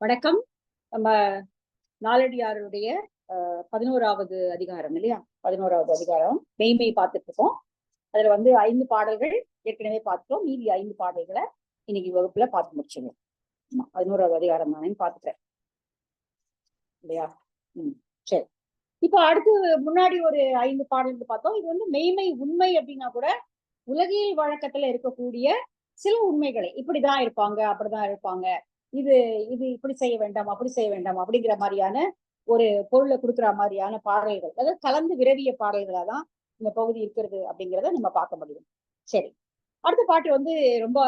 வணக்கம். நம்ம நாலடியாருடைய 11வது அதிகாரம் இல்லையா? 11வது அதிகாரம் மெய்மை பார்த்துட்டு இருக்கோம். அதுல 5 பாடல்கள் ஏற்கனவே பார்த்துட்டோம். மீதி 5 பாடல்களை இன்னைக்கு வகுப்புல பார்த்து முடிச்சுங்க. 11வது அதிகாரம் தானே பார்த்துட்டேன் இல்லையா? சரி. இப்ப அடுத்து முன்னாடி ஒரு 5 பாடல்கள் பார்த்தோம். இது மெய்மை உண்மை அப்படின்னா கூட உலகியல் வழக்கத்துல இருக்கக்கூடிய சில உண்மைகளை இப்படிதான் இருப்பாங்க, அப்படிதான் இருப்பாங்க, இது இது இப்படி செய்ய வேண்டாம், அப்படி செய்ய வேண்டாம் அப்படிங்கிற மாதிரியான ஒரு பொருளை கொடுக்குற மாதிரியான பாடல்கள், அதாவது கலந்து விரவிய பாடல்களா தான் இந்த பகுதி இருக்கிறது அப்படிங்கிறத நம்ம பார்க்க முடியும். சரி, அடுத்த பாட்டு ரொம்ப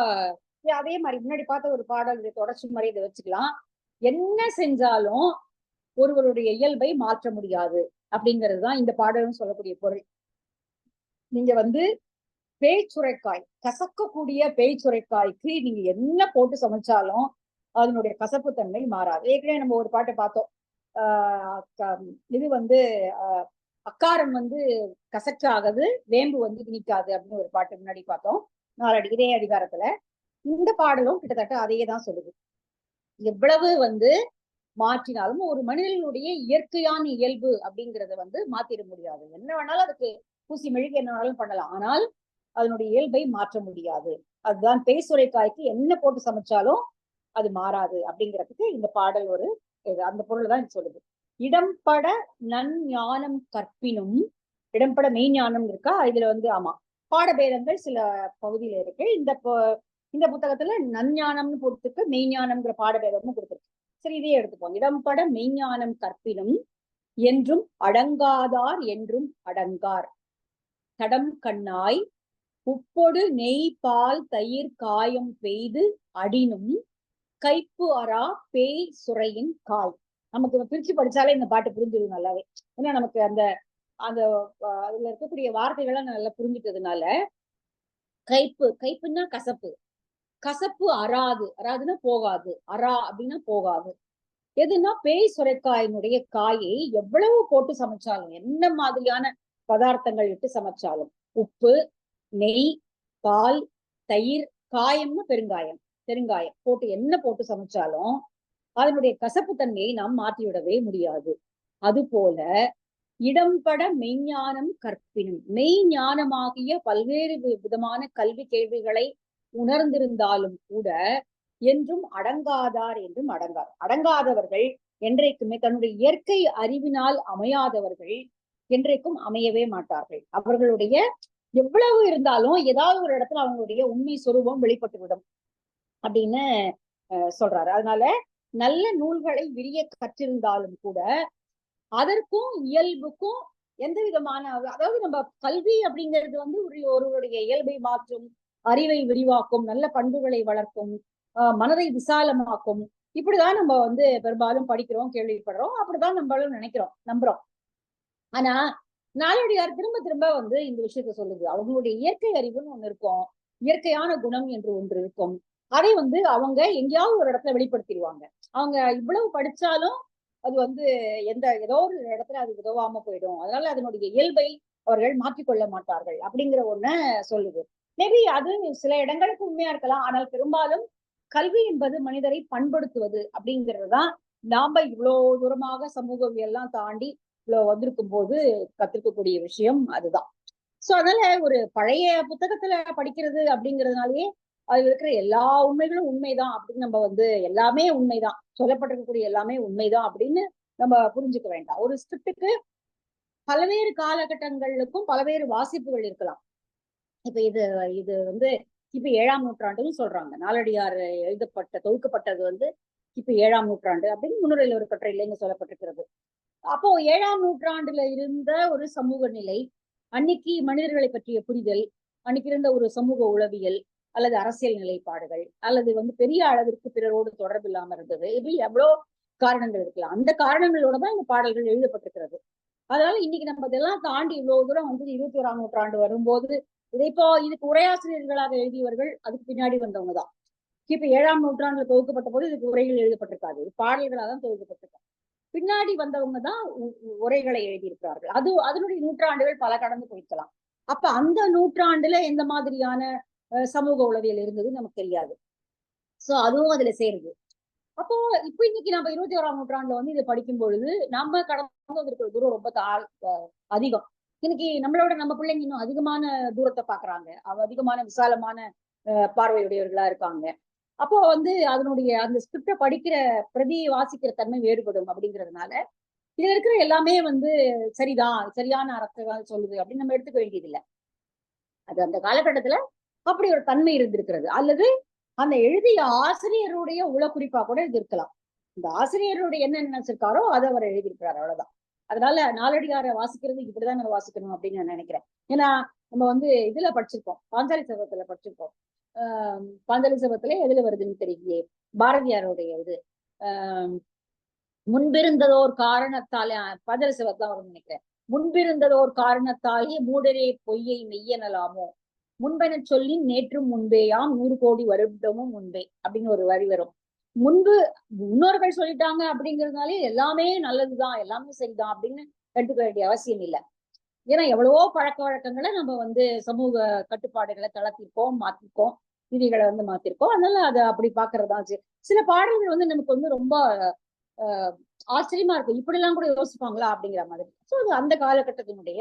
அதே மாதிரி முன்னாடி பார்த்த ஒரு பாடல் தொடர்ச்சி மாதிரி இதை வச்சுக்கலாம். என்ன செஞ்சாலும் ஒருவருடைய இயல்பை மாற்ற முடியாது அப்படிங்கிறது தான் இந்த பாடலும் சொல்லக்கூடிய பொருள். நீங்க பேய்ச்சுரைக்காய், கசக்கக்கூடிய பேய்ச்சுரைக்காய்க்கு நீங்க என்ன போட்டு சமைச்சாலும் அதனுடைய கசப்பு தன்மை மாறாது. ஏற்கனவே நம்ம ஒரு பாட்டை பார்த்தோம். இது அக்காரம் கசக்காகது, வேம்பு திணிக்காது அப்படின்னு ஒரு பாட்டு முன்னாடி பார்த்தோம். இதே அதிகாரத்துல இந்த பாடலும் கிட்டத்தட்ட அதையே தான் சொல்லுது. எவ்வளவு மாற்றினாலும் ஒரு மனிதனுடைய இயற்கையான இயல்பு அப்படிங்கறத மாத்திட முடியாது. என்ன வேணாலும் அதுக்கு பூசி மெழுகு என்ன வேணாலும் பண்ணலாம், ஆனால் அதனுடைய இயல்பை மாற்ற முடியாது. அதுதான் பேய்சுரைக்காய்க்கு என்ன போட்டு சமைச்சாலும் அது மாறாது அப்படிங்கிறதுக்கு இந்த பாடல் அந்த பொருள் தான் சொல்லுது. இடம்பட நஞ்ஞானம் கற்பினும், இடம்பட மெய்ஞானம் இருக்கா இதுல ஆமா, பாடபேதங்கள் சில பகுதியில இருக்கு. இந்த புத்தகத்துல நஞ்ஞானம்னு போட்டுருக்கு, மெய்ஞானம்ங்கிற பாடபேதமும் கொடுத்துருக்கு. சரி, இதையே எடுத்துப்போம். இடம்பட மெய்ஞானம் கற்பினும் என்றும் அடங்காதார் என்றும் அடங்கார். தடம் கண்ணாய் உப்பொடு நெய் பால் தயிர் காயம் பெய்து அடினும் கைப்பு அரா பேய் சுரையின் காய். நமக்கு பிரிச்சு படிச்சாலே இந்த பாட்டு புரிஞ்சிடும் நல்லாவே. ஏன்னா நமக்கு அந்த அந்த அதுல இருக்கக்கூடிய வார்த்தைகள்லாம் நல்லா புரிஞ்சுட்டதுனால, கைப்புன்னா கசப்பு, கசப்பு அறாது, அறாதுன்னா போகாது, அரா அப்படின்னா போகாது. எதுனா பேய் சுரைக்காயினுடைய காயை எவ்வளவு போட்டு சமைச்சாலும், என்ன மாதிரியான பதார்த்தங்கள் இட்டு சமைச்சாலும், உப்பு, நெய், பால், தயிர், காயம்னு பெருங்காயம் போட்டு என்ன போட்டு சமைச்சாலும் அதனுடைய கசப்பு தன்மையை நாம் மாற்றிவிடவே முடியாது. அதுபோல இடம்பட மெய்ஞானம் கற்பினும், மெய்ஞானமாகிய பல்வேறு விதமான கல்வி கேள்விகளை உணர்ந்திருந்தாலும் கூட என்றும் அடங்காதார் என்றும் அடங்கார். அடங்காதவர்கள் என்றைக்குமே, தன்னுடைய இயற்கை அறிவினால் அமையாதவர்கள் என்றைக்கும் அமையவே மாட்டார்கள். அவர்களுடைய எவ்வளவு இருந்தாலும் ஏதாவது ஒரு இடத்துல அவங்களுடைய உண்மை சொரூபம் வெளிப்பட்டுவிடும் அப்படின்னு சொல்றாரு. அதனால நல்ல நூல்களை விரிய கற்றிருந்தாலும் கூட அதற்கும் இயல்புக்கும் எந்த விதமான, அதாவது நம்ம கல்வி அப்படிங்கிறது ஒருவருடைய இயல்பை மாற்றும், அறிவை விரிவாக்கும், நல்ல பண்புகளை வளர்க்கும், மனதை விசாலமாக்கும். இப்படிதான் நம்ம பெரும்பாலும் படிக்கிறோம், கேள்விப்படுறோம், அப்படிதான் நம்மளும் நினைக்கிறோம், நம்புறோம். ஆனா நாலடியார் திரும்ப திரும்ப இந்த விஷயத்த சொல்லுது. அவங்களுடைய இயற்கை அறிவுன்னு ஒண்ணு இருக்கும், இயற்கையான குணம் என்று ஒன்று இருக்கும். அதை அவங்க எங்கேயாவது ஒரு இடத்துல வெளிப்படுத்திடுவாங்க. அவங்க இவ்வளவு படிச்சாலும் அது ஏதோ ஒரு இடத்துல அது உதவாம போயிடும். அதனால அதனுடைய இயல்பை அவர்கள் மாற்றிக்கொள்ள மாட்டார்கள் அப்படிங்கிற ஒண்ண சொல்லுது. மேபி அது சில இடங்களுக்கு உண்மையா இருக்கலாம். ஆனால் பெரும்பாலும் கல்வி என்பது மனிதரை பண்படுத்துவது அப்படிங்கிறதுதான் நாம இவ்வளவு தூரமாக சமூகவியெல்லாம் தாண்டி இவ்வளவு வந்திருக்கும் போது கத்துக்கக்கூடிய விஷயம் அதுதான். சோ அதனால ஒரு பழைய புத்தகத்துல படிக்கிறது அப்படிங்கிறதுனாலயே அதுல இருக்கிற எல்லா உண்மைகளும் உண்மைதான் அப்படின்னு நம்ம எல்லாமே உண்மைதான், சொல்லப்பட்டிருக்கக்கூடிய எல்லாமே உண்மைதான் அப்படின்னு நம்ம புரிஞ்சுக்க வேண்டாம். ஒரு ஸ்கிரிப்டுக்கு பல்வேறு காலகட்டங்களுக்கும் பல்வேறு வாசிப்புகள் இருக்கலாம். இப்ப இது இப்ப 7ஆம் நூற்றாண்டுன்னு சொல்றாங்க. நாலடியார் தொகுக்கப்பட்டது இப்ப 7ஆம் நூற்றாண்டு அப்படின்னு முன்னுரையில் ஒரு கட்டுரையில இங்க சொல்லப்பட்டிருக்கிறது. அப்போ 7ஆம் நூற்றாண்டுல இருந்த ஒரு சமூக நிலை, அன்னைக்கு மனிதர்களை பற்றிய புரிதல், அன்னைக்கு இருந்த ஒரு சமூக உளவியல் அல்லது அரசியல் நிலைப்பாடுகள், அல்லது பெரிய அளவிற்கு பிறரோடு தொடர்பு இல்லாம இருந்தது, இப்படி எவ்வளவு காரணங்கள் இருக்கலாம். அந்த காரணங்களோட தான் இந்த பாடல்கள் எழுதப்பட்டிருக்கிறது. அதனால இன்னைக்கு நம்ம இதெல்லாம் தாண்டி இவ்வளவு தூரம் 21ஆம் நூற்றாண்டு வரும்போது இதுக்கு உரையாசிரியர்களாக எழுதியவர்கள் அதுக்கு பின்னாடி வந்தவங்க தான். இப்ப 7ஆம் நூற்றாண்டுல தொகுக்கப்பட்ட போது இதுக்கு உரைகள் எழுதப்பட்டிருக்காது, பாடல்களாக தான் தொகுக்கப்பட்டிருக்காங்க. பின்னாடி வந்தவங்க தான் உரைகளை எழுதியிருக்கிறார்கள். அதனுடைய நூற்றாண்டுகள் பல கடந்து போயிருக்கலாம். அப்ப அந்த நூற்றாண்டுல எந்த மாதிரியான சமூக உளவியல் இருந்ததுன்னு நமக்கு தெரியாது. சோ அதுவும் அதுல சேருது. அப்போ இப்ப இன்னைக்கு நம்ம 21ஆம் நூற்றாண்டுல வந்து இதை படிக்கும் பொழுது நம்ம கடந்து வந்திருக்கிற தூரம் ரொம்ப அதிகம். இன்னைக்கு நம்மளோட நம்ம பிள்ளைங்க இன்னும் அதிகமான தூரத்தை பாக்குறாங்க, அதிகமான விசாலமான பார்வையுடையவர்களா இருக்காங்க. அப்போ வந்து அதனுடைய அந்த ஸ்கிரிப்ட படிக்கிற பிரதி வாசிக்கிற தன்மை வேறுபடும் அப்படிங்கிறதுனால இதுல இருக்கிற எல்லாமே வந்து சரிதான், சரியான அர்த்தம் சொல்லுது அப்படின்னு நம்ம எடுத்துக்க வேண்டியது இல்லை. அது அந்த காலகட்டத்துல அப்படி ஒரு தன்மை இருந்திருக்கிறது, அல்லது அந்த எழுதிய ஆசிரியருடைய உளக்குறிப்பா கூட இது இருக்கலாம். இந்த ஆசிரியருடைய என்ன நினைச்சிருக்காரோ அதை அவர் எழுதியிருக்கிறார், அவ்வளவுதான். அதனால நாலடியாரை வாசிக்கிறது இப்படிதான் நம்ம வாசிக்கணும் அப்படின்னு நான் நினைக்கிறேன். ஏன்னா நம்ம வந்து இதுல படிச்சிருக்கோம், பாஞ்சாலி சபதத்துல படிச்சிருக்கோம். பாஞ்சாலி சபதத்துல எதுல வருதுன்னு தெரியலையே, பாரதியாருடைய இது முன்பிருந்ததோர் காரணத்தாலே, பாஞ்சாலி சபதத்தான் வரும்னு நினைக்கிறேன். முன்பிருந்ததோர் காரணத்தாலே மூடரே பொய்யை மெய்யனலாமோ, முன்பென சொல்லி நேற்றும் முன்பேயாம் 100 கோடி வருடமும் முன்பே அப்படின்னு ஒரு வரி வரும். முன்பு முன்னோர்கள் சொல்லிட்டாங்க அப்படிங்கிறதுனாலே எல்லாமே நல்லதுதான், எல்லாமே சரிதான் அப்படின்னு எடுத்துக்க வேண்டிய அவசியம் இல்லை. ஏன்னா எவ்வளவோ பழக்க வழக்கங்களை நம்ம வந்து சமூக கட்டுப்பாடுகளை தளர்த்திருக்கோம், மாத்திருக்கோம், விதிகளை வந்து மாத்திருக்கோம். அதனால அதை அப்படி பாக்குறதா. சில பாடல்கள் வந்து நமக்கு வந்து ரொம்ப ஆச்சரியமா இருக்கும், இப்படி எல்லாம் கூட யோசிப்பாங்களா அப்படிங்கிற மாதிரி. சோ அது அந்த காலகட்டத்தினுடைய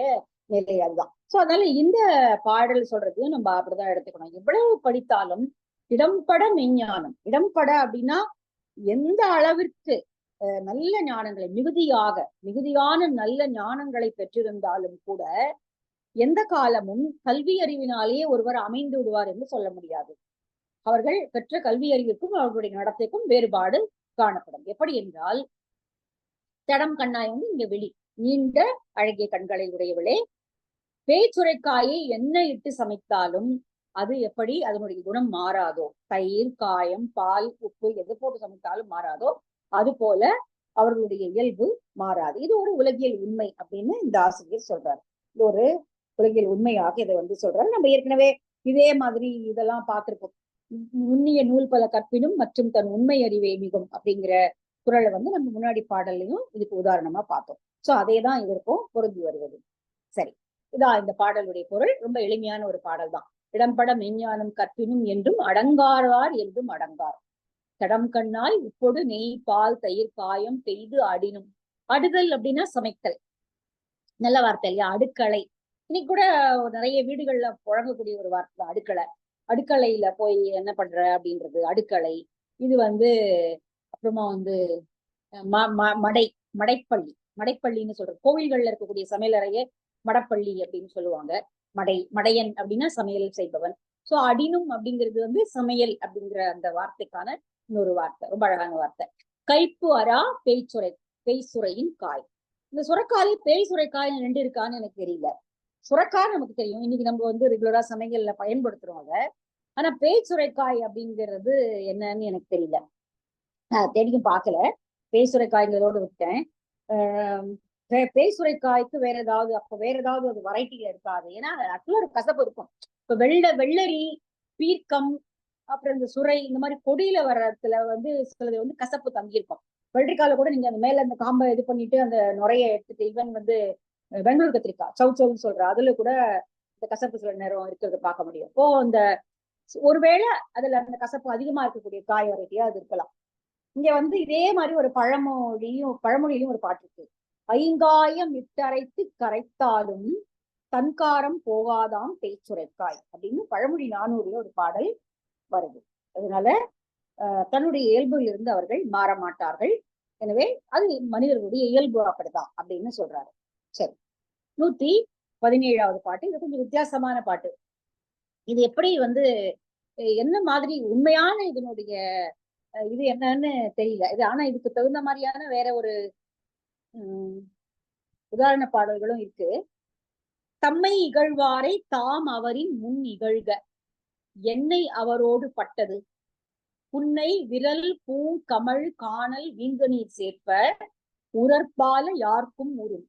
நிலை அதுதான். சோ அதனால இந்த பாடல் சொல்றதையும் நம்ம அப்படிதான் எடுத்துக்கணும். எவ்வளவு படித்தாலும் இடம்பட மெஞ்ஞானம், இடம்பட அப்படின்னா எந்த அளவிற்கு நல்ல ஞானங்களை மிகுதியான நல்ல ஞானங்களை பெற்றிருந்தாலும் கூட எந்த காலமும் கல்வி அறிவினாலேயே ஒருவர் அமைந்து விடுவார் என்று சொல்ல முடியாது. அவர்கள் பெற்ற கல்வி அறிவிற்கும் அவர்களுடைய நடத்தைக்கும் வேறுபாடு காணப்படும். எப்படி என்றால், தடம் கண்ணாய் வந்து இங்க வெளி நீண்ட அழகிய கண்களை உடையவளே, பேச்சுரைக்காயை என்ன இட்டு சமைத்தாலும் அது எப்படி அதனுடைய குணம் மாறாதோ, தயிர், காயம், பால், உப்பு எது போட்டு சமைத்தாலும் மாறாதோ, அது போல அவர்களுடைய இயல்பு மாறாது. இது ஒரு உலகியல் உண்மை அப்படின்னு இந்த ஆசிரியர் சொல்றாரு. இது ஒரு உலகியல் உண்மையாக இதை வந்து சொல்றாரு. நம்ம ஏற்கனவே இதே மாதிரி இதெல்லாம் பார்த்திருக்கோம். நுண்ணிய நூல் பல கற்பினும் மற்றும் தன் உண்மை அறிவே மிகும் அப்படிங்கிற குறளை வந்து நம்ம முன்னாடி பாடல்லையும் இதுக்கு உதாரணமா பார்த்தோம். சோ அதேதான் இதற்கும் பொருந்தி வருவது. சரி, இதான் இந்த பாடலுடைய பொருள். ரொம்ப எளிமையான ஒரு பாடல் தான். இடம்பட மெஞ்ஞானம் கற்பினும் என்றும் அடங்காரார் என்றும் அடங்கார், தடம் கண்ணால் உப்பொடு நெய் பால் தயிர் காயம் பெய்து அடினும். அடுதல் அப்படின்னா சமைத்தல், நல்ல வார்த்தை இல்லையா? அடுக்களை இன்னைக்கு கூட நிறைய வீடுகள்ல புழங்கக்கூடிய ஒரு வார்த்தை அடுக்களை. அடுக்கலையில போய் என்ன பண்ற அப்படின்றது அடுக்களை. இது வந்து அப்புறமா வந்து மடைப்பள்ளி, மடைப்பள்ளின்னு சொல்றது. கோவில்கள்ல இருக்கக்கூடிய சமையலறையே மடப்பள்ளி அப்படின்னு சொல்லுவாங்க. மடையன் அப்படின்னா சமையல் செய்பவன். சோ அடினும் அப்படிங்கிறது வந்து சமையல் அப்படிங்கிற அந்த வார்த்தைக்கான இன்னொரு வார்த்தை, ரொம்ப அழகான வார்த்தை. கைப்பு அரா பேய்சுரையின் காய். இந்த சுரக்காய் பேய் சுரைக்காய் 2 இருக்கான்னு எனக்கு தெரியல. சுரக்காய் நமக்கு தெரியும், இன்னைக்கு நம்ம வந்து ரெகுலரா சமையல்ல பயன்படுத்துறோம் அதை. ஆனா பேய் சுரைக்காய் அப்படிங்கிறது என்னன்னு எனக்கு தெரியல, தேடியும் பார்க்கல. பேய் சுரைக்காய்களோடு விட்டேன். பேய் சுரைக்காய்க்கு வேற ஏதாவது, அப்ப வேற ஏதாவது ஒரு வெரைட்டில இருக்காது. ஏன்னா ஆக்சுவலா ஒரு கசப்பு இருக்கும். இப்ப வெள்ளரி, பீர்க்கம், அப்புறம் இந்த சுரை, இந்த மாதிரி கொடியில வர்றதுல வந்து சிலது வந்து கசப்பு தங்கியிருக்கும். வெள்ளரிக்காயில கூட நீங்க அந்த மேல அந்த காம்பை இது பண்ணிட்டு அந்த நுரைய எடுத்துட்டு, ஈவன் வந்து பெங்களூர் கத்திரிக்காய் சவுச்சவுன்னு சொல்ற அதுல கூட இந்த கசப்பு சில நேரம் இருக்கிறத பார்க்க முடியும். இப்போ இந்த ஒருவேளை அதுல அந்த கசப்பு அதிகமா இருக்கக்கூடிய காய் வெரைட்டியா அது இருக்கலாம். இங்க வந்து இதே மாதிரி ஒரு பழமொழியிலும் ஒரு பாட்டு இருக்கு. ஐங்காயம் இட்டரைத்து கரைத்தாலும் தன்காரம் போகாதாம் பேச்சுரைக்காய் அப்படின்னு பழமொழி 400ல ஒரு பாடல் வருது. அதனால தன்னுடைய இயல்பில் இருந்து அவர்கள் மாற மாட்டார்கள். எனவே அது மனிதர்களுடைய இயல்பு அப்படிதான் அப்படின்னு சொல்றாரு. சரி, 117வது பாட்டு. இது கொஞ்சம் வித்தியாசமான பாட்டு. இது எப்படி வந்து என்ன மாதிரி உண்மையான இதனுடைய இது என்னன்னு தெரியல இது. ஆனா இதுக்கு தகுந்த மாதிரியான வேற ஒரு உதாரண பாடல்களும் இருக்கு. தம்மை இகழ்வாரை தாம் அவரின் முன் இகழ்க, என்னை அவரோடு பட்டது புன்னை விரல் பூ கமழ் காணல் வீங்கநீர் சேர்ப்ப உரற்பால யாருக்கும் உரும்.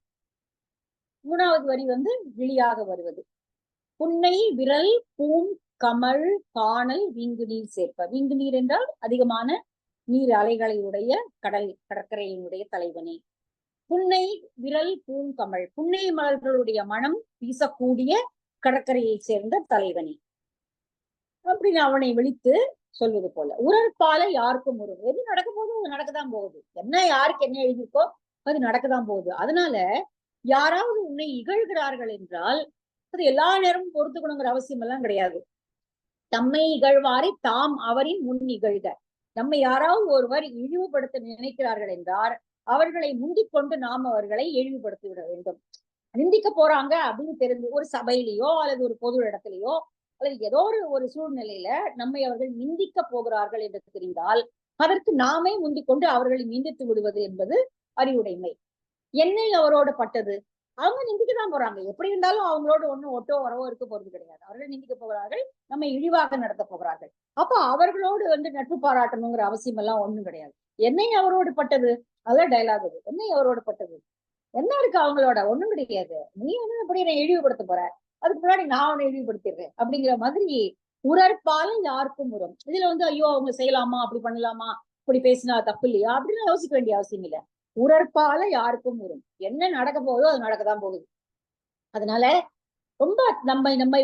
3வது வரி வந்து விழியாக வருவது. புன்னை விரல் பூம் கமழ் காணல் வீங்கு நீர் சேர்ப்ப. வீங்கு நீர் என்றால் அதிகமான நீர் அலைகளையுடைய கடற்கரையினுடைய தலைவனே. புன்னை விரல் பூங்கமழ், புன்னை மலர்களுடைய மனம் வீசக்கூடிய கடற்கரையை சேர்ந்த தலைவனே. அப்படின்னு அவனை விழித்து சொல்வது போல. உரற்பால யாருக்கும் உரும். எது நடக்க போதும் அது நடக்கத்தான் போகுது. என்ன யாருக்கு என்ன எழுதியிருக்கோ அது நடக்கத்தான் போகுது. அதனால யாராவது உன்னை இகழ்கிறார்கள் என்றால் அது எல்லா நேரமும் பொறுத்துக்கணுங்கிற அவசியம் எல்லாம் கிடையாது. தம்மை இகழ்வாரை தாம் அவரின் முன் இகழ்க. நம்மை யாராவது ஒருவர் இழிவுபடுத்த நினைக்கிறார்கள் என்றால் அவர்களை முந்திக் கொண்டு நாம் அவர்களை இழிவுபடுத்தி விட வேண்டும். நிந்திக்க போறாங்க அப்படின்னு தெரிஞ்சு ஒரு சபையிலேயோ அல்லது ஒரு பொது இடத்திலேயோ அல்லது ஏதோ ஒரு சூழ்நிலையில நம்மை அவர்கள் நிந்திக்க போகிறார்கள் என்று தெரிந்தால் அதற்கு நாமே முந்திக் கொண்டு அவர்களை நிந்தித்து விடுவது என்பது அறிவுடைமை. என்னை அவரோட பட்டது, அவங்க நிந்திக்கதான் போறாங்க. எப்படி இருந்தாலும் அவங்களோட ஒண்ணும் ஒட்டோ வரவோ இருக்க போறது கிடையாது. அவர்கள் நிந்திக்க போகிறார்கள், நம்ம இழிவாக நடத்த போகிறார்கள். அப்ப அவர்களோடு நட்பு பாராட்டணுங்கிற அவசியம் எல்லாம் ஒண்ணும் கிடையாது. என்னை அவரோடு பட்டது, அதான் டைலாக் அது. என்னை அவரோடு பட்டது, என்ன இருக்கு அவங்களோட, ஒண்ணும் கிடையாது. நீ அப்படி என்னை இழிவுபடுத்த போற, அதுக்கு முன்னாடி நான் உன்னை இழிவுபடுத்திடுறேன் அப்படிங்கிற மாதிரி உரற்பால யாருக்கும் உரம். இதுல ஐயோ அவங்க செய்யலாமா, அப்படி பண்ணலாமா, இப்படி பேசினா தப்பு இல்லையா அப்படின்னு யோசிக்க வேண்டிய அவசியம் இல்லை. உரற்பால யாருக்கும் உரும். என்ன நடக்க போகுதோ அது நடக்கத்தான் போகுது. அதனால ரொம்ப நம்மை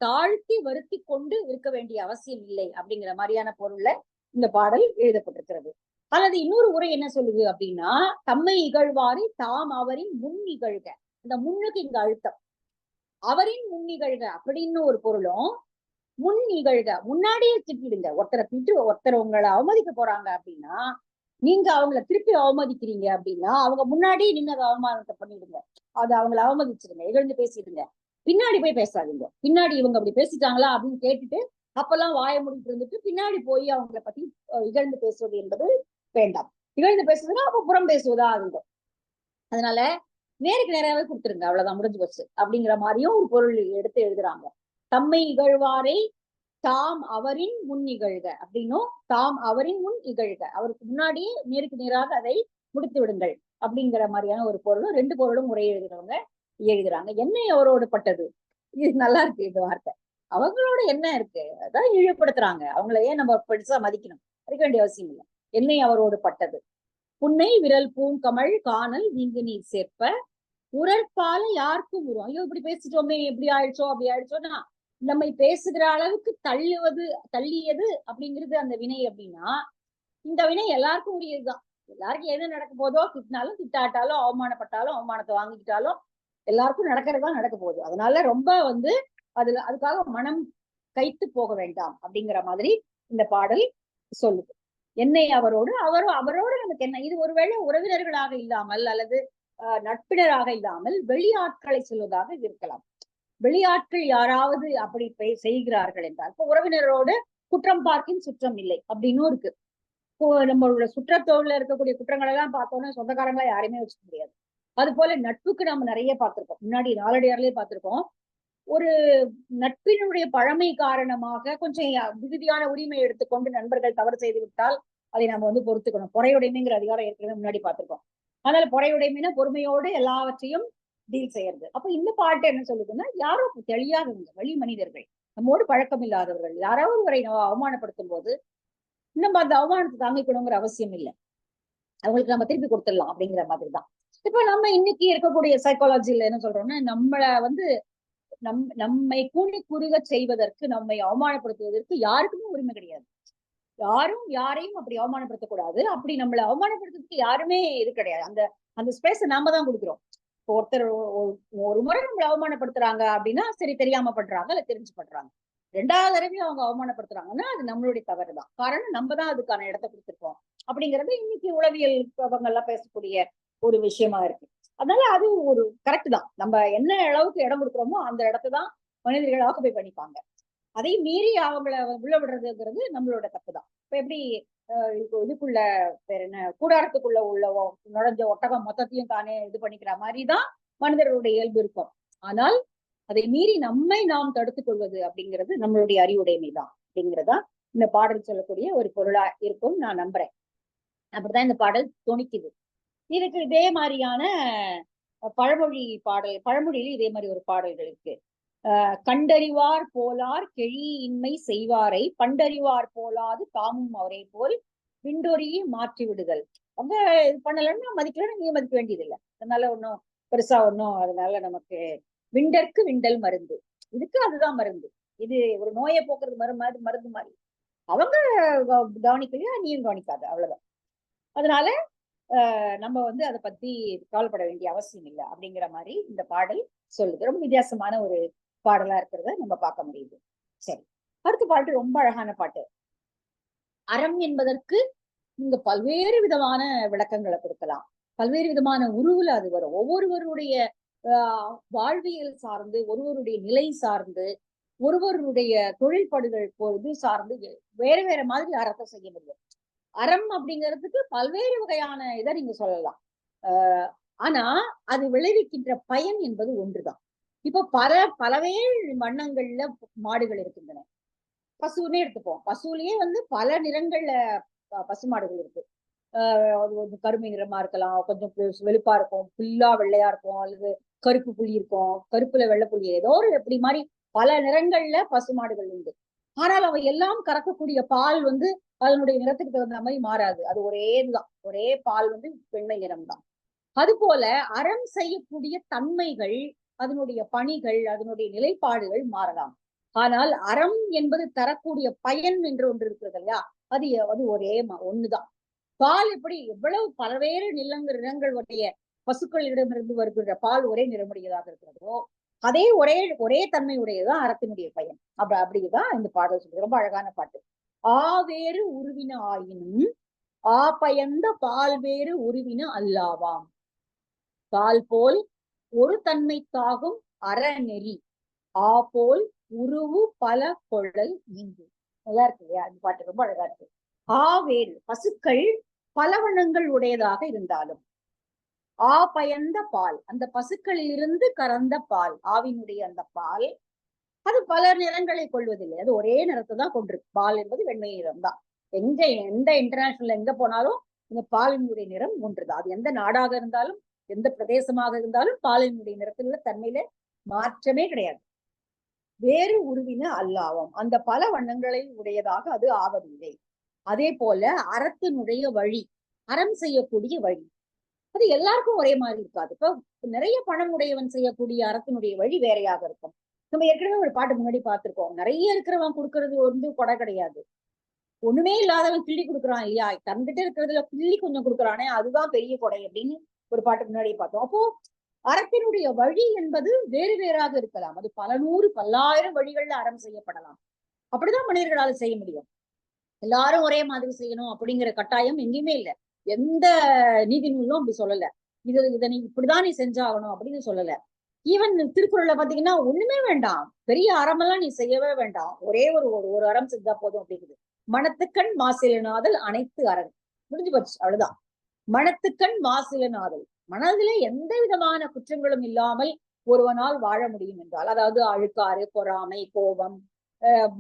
தாழ்த்தி வருத்தி கொண்டு இருக்க வேண்டிய அவசியம் இல்லை அப்படிங்கிற மாதிரியான பொருள்ல இந்த பாடல் எழுதப்பட்டிருக்கிறது. அல்லது இன்னொரு உரை என்ன சொல்லுது அப்படின்னா, தம்மை இகழ்வாரை தாம் அவரின் முன் இகழ்க. இந்த முன்னுக்கு இங்க அழுத்தம், அவரின் முன் இகழ்க அப்படின்னு ஒரு பொருளும், முன் இகழ்க முன்னாடியே திட்டிடுங்க. ஒருத்தர் உங்களை அவமதிக்க போறாங்க அப்படின்னா நீங்க அவங்கள திருப்பி அவமதிக்கிறீங்க அப்படின்னா அவங்க முன்னாடி நீங்க அதை அவமானத்தை பண்ணிடுங்க. அதை அவங்களை அவமதிச்சிருங்க, இகழ்ந்து பேசிடுங்க. பின்னாடி போய் பேசாதீங்க. பின்னாடி இவங்க அப்படி பேசிட்டாங்களா அப்படின்னு கேட்டுட்டு அப்பெல்லாம் வாய முடிட்டு இருந்துட்டு பின்னாடி போய் அவங்களை பத்தி இகழ்ந்து பேசுவது என்பது வேண்டாம். இகழ்ந்து பேசுறதுன்னா அப்ப புறம் பேசுவதா ஆகுங்க. அதனால நேருக்கு நேராவே கொடுத்துருங்க, அவ்வளவுதான், முடிஞ்சு போச்சு அப்படிங்கிற மாதிரியும் ஒரு பொருள் எடுத்து எழுதுறாங்க. தம்மை இகழ்வாரை தாம் அவரின் முன் இகழ்க அப்படின்னும், தாம் அவரின் முன் இகழ்க, அவருக்கு முன்னாடியே நேருக்கு நேராக அதை முடித்து விடுங்கள் அப்படிங்கிற மாதிரியான ஒரு பொருளும், ரெண்டு பொருளும் உரை எழுதுறாங்க. என்ன அவரோடு பட்டது, இது நல்லா இருக்கு இந்த வார்த்தை. அவங்களோட என்ன இருக்கு, அதான் இழிவுபடுத்துறாங்க. அவங்களையே நம்ம பெருசா மதிக்கணும், மதிக்க வேண்டிய அவசியம் இல்லை. என்னை அவரோடு பட்டது, புன்னை விரல் பூங்கமழ் காணல் நீங்கு நீர் சேர்ப்ப உரற்பால யாருக்கும் உரும். ஐயோ இப்படி பேசிட்டோமே, இப்படி ஆயிடுச்சோ அப்படி ஆயிடுச்சோன்னா நம்மை பேசுகிற அளவுக்கு தள்ளியது அப்படிங்கிறது அந்த வினை அப்படின்னா, இந்த வினை எல்லாருக்கும் உரியதுதான். எல்லாருக்கும் எது நடக்க போதோ, திட்டினாலும் திட்டாட்டாலும் அவமானப்பட்டாலும் அவமானத்தை வாங்கிக்கிட்டாலும் எல்லாருக்கும் நடக்கிறதுதான் நடக்க போகுது. அதனால ரொம்ப அதுக்காக மனம் கைத்து போக வேண்டாம் அப்படிங்கிற மாதிரி இந்த பாடல் சொல்லுது. என்னை அவரோடு நமக்கு என்ன, இது ஒருவேளை உறவினர்களாக இல்லாமல் அல்லது நட்பினராக இல்லாமல் வெளியாட்களை சொல்வதாக இருக்கலாம். வெளியாட்கள் யாராவது அப்படி செய்கிறார்கள் என்றால், இப்போ உறவினரோடு குற்றம் பார்க்கின் சுற்றம் இல்லை அப்படின்னு இருக்கு. இப்போ நம்மளோட சுற்றத்தோடுல இருக்கக்கூடிய குற்றங்கள் எல்லாம் பார்த்தோம்னா சொந்தக்காரங்களா யாருமே வச்சுக்க முடியாது. அது போல நட்புக்கு நம்ம நிறைய பார்த்திருக்கோம், முன்னாடி நாளடியார்லயே பார்த்திருக்கோம். ஒரு நட்பினுடைய பழமை காரணமாக கொஞ்சம் விகுதியான உரிமை எடுத்துக்கொண்டு நண்பர்கள் தவறு செய்து விட்டால் அதை நம்ம பொறுத்துக்கணும். பொறையுடைமைங்கிற அதிகாரம் ஏற்கனவே முன்னாடி பார்த்திருக்கோம். அதனால பொறையுடைமைனா பொறுமையோடு எல்லாவற்றையும் டீல் செய்யறது. அப்ப இந்த பாட்டு என்ன சொல்லுதுன்னா, யாரோ தெளியாதவங்க, வழி மனிதர்கள், நம்மோடு பழக்கம் இல்லாதவர்கள் யாராவது வரை நம்ம அவமானப்படுத்தும் போது நம்ம அந்த அவமானத்தை தாங்கிக்கணுங்கிற அவசியம் இல்லை. அவங்களுக்கு நம்ம திருப்பி கொடுத்துடலாம் அப்படிங்கிற மாதிரிதான். இப்ப நம்ம இன்னைக்கு இருக்கக்கூடிய சைக்காலஜில என்ன சொல்றோம்னா, நம்மை கூணி குறுக செய்வதற்கு, நம்மை அவமானப்படுத்துவதற்கு யாருக்குமே உரிமை கிடையாது. யாரும் யாரையும் அப்படி அவமானப்படுத்தக்கூடாது. அப்படி நம்மளை அவமானப்படுத்துறதுக்கு யாருமே இது கிடையாது. அந்த அந்த ஸ்பேஸை நாம தான் கொடுக்குறோம். ஒருத்தர் ஒரு முறை நம்மளை அவமானப்படுத்துறாங்க அப்படின்னா சரி, தெரியாம பண்றாங்க இல்ல தெரிஞ்சு பண்றாங்க. ரெண்டாவது தடவையும் அவங்க அவமானப்படுத்துறாங்கன்னா அது நம்மளுடைய தவறுதான். காரணம் நம்ம தான் அதுக்கான இடத்தை கொடுத்துருக்கோம் அப்படிங்கறது இன்னைக்கு உளவியல் எல்லாம் பேசக்கூடிய ஒரு விஷயமா இருக்கு. அதனால அது ஒரு கரெக்ட் தான். நம்ம என்ன அளவுக்கு இடம் கொடுக்குறோமோ அந்த இடத்தைதான் மனிதர்கள் ஆக்குபை பண்ணிப்பாங்க. அதை மீறி அவங்கள உள்ள விடுறதுங்கிறது நம்மளோட தப்பு தான். இப்ப எப்படி இதுக்குள்ள பேர் என்ன, கூடாரத்துக்குள்ள நுழைஞ்ச ஒட்டகம் மொத்தத்தையும் தானே இது பண்ணிக்கிற மாதிரிதான் மனிதர்களுடைய இயல்பு இருக்கும். ஆனால் அதை மீறி நம்மை நாம் தடுத்துக் கொள்வது அப்படிங்கிறது நம்மளுடைய அறிவுடைமை தான் அப்படிங்கிறதா இந்த பாடல் சொல்லக்கூடிய ஒரு பொருளா இருக்கும் நான் நம்புறேன். அப்படிதான் இந்த பாடல் துணிக்குது. இதுக்கு இதே மாதிரியான பழமொழியில இதே மாதிரி ஒரு பாடல்கள் இருக்கு. கண்டறிவார் போலார் கெழியின்மை செய்வாரை பண்டறிவார் போலாது தாமும் அவரை போல் விண்டொறியை மாற்றி விடுதல். அவங்க இது பண்ணலன்னா மதிக்கலன்னு நீங்க மதிக்க வேண்டியது இல்லை. அதனால பெருசா அதனால நமக்கு விண்டற்கு விண்டல் மருந்து, இதுக்கு அதுதான் மருந்து. இது ஒரு நோயை போக்குறது மருந்து மாதிரி. அவங்க கவனிக்கலையா, நீயும் கவனிக்காது, அவ்வளவுதான். அதனால நம்ம வந்து அதை பத்தி கவலைப்பட வேண்டிய அவசியம் இல்லை அப்படிங்கிற மாதிரி இந்த பாடல் சொல்லுது. ரொம்ப வித்தியாசமான ஒரு பாடலா இருக்கிறத நம்ம பார்க்க முடியுது. சரி, அடுத்த பாட்டு ரொம்ப அழகான பாட்டு. அறம் என்பதற்கு நீங்க பல்வேறு விதமான விளக்கங்களை கொடுக்கலாம். பல்வேறு விதமான உருவுல அது வரும். ஒவ்வொருவருடைய வாழ்வியல் சார்ந்து, ஒருவருடைய நிலை சார்ந்து, ஒருவருடைய தொழில்படுகள் இது சார்ந்து வேற வேற மாதிரி அறத்தை செய்ய முடியும். அறம் அப்படிங்கிறதுக்கு பல்வேறு வகையான இதை நீங்க சொல்லலாம். ஆனா அது விளைவிக்கின்ற பயன் என்பது ஒன்றுதான். இப்ப பலவேறு வண்ணங்கள்ல மாடுகள் இருக்கின்றன. பசுன்னே எடுத்துப்போம். பசுலயே வந்து பல நிறங்கள்ல பசுமாடுகள் இருக்கு. கருமை நிறமா இருக்கலாம், கொஞ்சம் வெளுப்பா இருக்கும், புல்லா வெள்ளையா இருக்கும், அல்லது கருப்பு புள்ளி இருக்கும், கருப்புல வெள்ளை புள்ளி, ஏதோ ஒரு எப்படி மாதிரி பல நிறங்கள்ல பசுமாடுகள் உண்டு. ஆனால் அவை எல்லாம் கறக்கக்கூடிய பால் வந்து அதனுடைய நிறத்துக்கு தகுந்த மாதிரி மாறாது. அது ஒரே இதுதான், ஒரே பால் வந்து வெண்மை நிறம் தான். அது போல அறம் செய்யக்கூடிய தன்மைகள், அதனுடைய பணிகள், அதனுடைய நிலைப்பாடுகள் மாறலாம். ஆனால் அறம் என்பது தரக்கூடிய பயன் என்று ஒன்று இருக்கிறது இல்லையா, அது அது ஒரே ஒண்ணுதான். பால் எப்படி எவ்வளவு பல்வேறு நிறங்கள் உடைய பசுக்களிடமிருந்து வருகின்ற பால் ஒரே நிறமுடையதாக இருக்கிறதோ, அதே ஒரே தன்மை உடையதுதான் அறத்தினுடைய பயன். அப்படிதான் இந்த பாடல் சொல்றது. ரொம்ப அழகான பாட்டு. ஆவேறு உருவின ஆயினும் ஆ பயந்த பால் வேறு உருவின அல்லாவாம். பால் போல் ஒரு தன்மைக்காகும் அறநெறி ஆ போல் உருவு பல கொழல் இங்கு. நல்லா இருக்கு இல்லையா இந்த பாட்டு? ரொம்ப அழகா இருக்கு. ஆவேறு பசுக்கள் பல வண்ணங்கள் உடையதாக இருந்தாலும், ஆ பயந்த பால், அந்த பசுக்களில் இருந்து கறந்த பால், ஆவினுடைய அந்த பால், அது பல நிறங்களை கொள்வதில்லை. அது ஒரே நிறத்தை தான் கொண்டிருக்கு. பால் என்பது வெண்மை நிறம் தான். எந்த இன்டர்நேஷனல் எங்க போனாலும் இந்த பாலினுடைய நிறம் ஒன்றுதான். அது எந்த நாடாக இருந்தாலும், எந்த பிரதேசமாக இருந்தாலும் பாலினுடைய நிறத்தில் தன்மையில மாற்றமே கிடையாது. வேறு உருவின அல்லாவும், அந்த பல வண்ணங்களை உடையதாக அது ஆவதில்லை. அதே போல அறத்தினுடைய வழி, அறம் செய்யக்கூடிய வழி, அது எல்லாருக்கும் ஒரே மாதிரி இருக்காது. இப்போ நிறைய பணம் உடையவன் செய்யக்கூடிய அறத்தினுடைய வழி வேறையாக இருக்கும். நம்ம ஏற்கனவே ஒரு பாட்டு முன்னாடி பார்த்திருக்கோம். நிறைய இருக்கிறவன் கொடுக்கறது வந்து கொடை கிடையாது. ஒண்ணுமே இல்லாதவன் கிள்ளி கொடுக்குறான் இல்லையா, தந்துட்டு இருக்கிறதுல கிள்ளி கொஞ்சம் கொடுக்குறானே, அதுதான் பெரிய கொடை அப்படின்னு ஒரு பாட்டு முன்னாடி பார்த்தோம். அப்போ அறத்தினுடைய வழி என்பது வேறு வேறாக இருக்கலாம். அது பல நூறு பல்லாயிரம் வழிகள்ல அறம் செய்யப்படலாம். அப்படிதான் மனிதர்களால செய்ய முடியும். எல்லாரும் ஒரே மாதிரி செய்யணும் அப்படிங்கிற கட்டாயம் எங்கேயுமே இல்லை. எந்த நீதி நூலும் அப்படி சொல்லல. இதை நீ இப்படிதான் நீ செஞ்சாகணும் அப்படின்னு சொல்லல. ஈவன் திருக்குறள்ல பாத்தீங்கன்னா ஒண்ணுமே வேண்டாம், பெரிய அறமெல்லாம் நீ செய்யவே வேண்டாம், ஒரே ஒரு அறம் செஞ்சா போதும் அப்படிங்குது. மனத்துக்கண் மாசிலனாதல் அனைத்து அறம், முடிஞ்சு போச்சு, அவ்வளவுதான். மனத்துக்கண் மாசிலனாதல், மனதிலே எந்த விதமான குற்றங்களும் இல்லாமல் ஒருவனால் வாழ முடியும் என்றால், அதாவது அழுக்காறு, பொறாமை, கோபம்,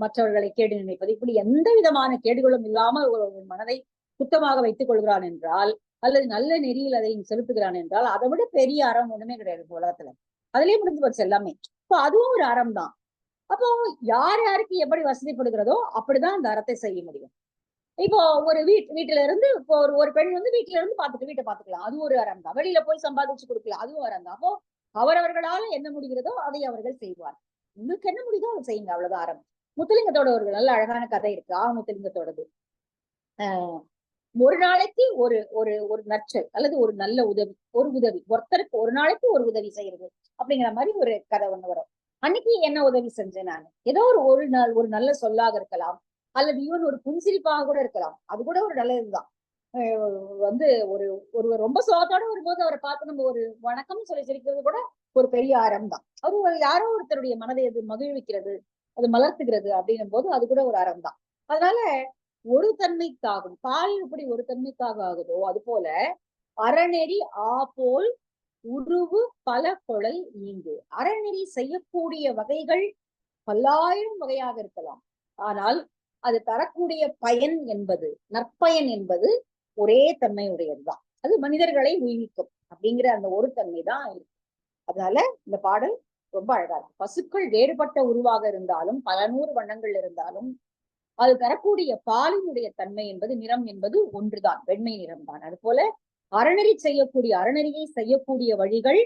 மற்றவர்களை கேடு நினைப்பது, இப்படி எந்த விதமான கேடுகளும் இல்லாமல் ஒரு மனதை சுத்தமாக வைத்துக் கொள்கிறான் என்றால், அல்லது நல்ல நெறியில் அதை செலுத்துகிறான் என்றால், அதை விட பெரிய அறம் ஒண்ணுமே கிடையாது உலகத்துல. அதுலயே முடிஞ்சு போச்சு எல்லாமே. இப்போ அதுவும் ஒரு அறம் தான். அப்போ யார் யாருக்கு எப்படி வசதிப்படுகிறதோ அப்படிதான் அந்த அறத்தை செய்ய முடியும். இப்போ ஒரு வீட்டுல இருந்து இப்போ ஒரு பெண் வந்து வீட்டுல இருந்து வீட்டை பாத்துக்கலாம், அது ஒரு அறம் தான். வெளியில போய் சம்பாதிச்சு கொடுக்கலாம், அதுவும் அறம் தான். அப்போ அவரவர்களால என்ன முடிகிறதோ அதை அவர்கள் செய்வார். உங்களுக்கு என்ன முடியுதோ அதை செய்யுங்க, அவ்வளவுதான் அறம். முத்துலிங்கத்தோட ஒரு நல்ல அழகான கதை இருக்கு. முத்துலிங்கத்தோடது. ஒரு நாளைக்கு ஒரு ஒரு ஒரு நற்செயல் அல்லது ஒரு நல்ல உதவி, ஒருத்தருக்கு ஒரு நாளைக்கு ஒரு உதவி செய்யறது அப்படிங்கிற மாதிரி ஒரு கதை ஒண்ணு வரும். அன்னைக்கு என்ன உதவி செஞ்சேன் நான், ஏதோ ஒரு நாள் ஒரு நல்ல சொல்லாக இருக்கலாம், அல்லது ஈவன் ஒரு புன்சிரிப்பாக கூட இருக்கலாம். அது கூட ஒரு நல்ல இதுதான். வந்து ஒரு ரொம்ப சோகத்தோட வரும்போது அவரை பார்த்து நம்ம ஒரு வணக்கம் சொல்லி சிரிக்கிறது கூட ஒரு பெரிய அறம் தான். அது யாரோ ஒருத்தருடைய மனதை அது மகிழ்விக்கிறது, அது மலர்த்துகிறது அப்படின்னும் போது அது கூட ஒரு அறம் தான். அதனால ஒரு தன்மைக்காகும் பால் எப்படி ஒரு தன்மைக்காக ஆகுதோ அது போல அறநெறி ஆ போல் உருவு பல கொழல் ஈங்கு. அறநெறி செய்யக்கூடிய வகைகள் பல்லாயிரம் வகையாக இருக்கலாம். ஆனால் அது தரக்கூடிய பயன் என்பது, நற்பயன் என்பது ஒரே தன்மை உடையதுதான். அது மனிதர்களை உயிர்க்கும் அப்படிங்கிற அந்த ஒரு தன்மை தான் இருக்கு. அதனால இந்த பாடல் ரொம்ப அழகா இருக்கு. பசுக்கள் வேறுபட்ட உருவாக இருந்தாலும், பல நூறு வண்ணங்கள் இருந்தாலும், அது தரக்கூடிய பாலினுடைய தன்மை என்பது, நிறம் என்பது ஒன்றுதான், வெண்மை நிறம் தான். அது போல அறநெறியை செய்யக்கூடிய வழிகள்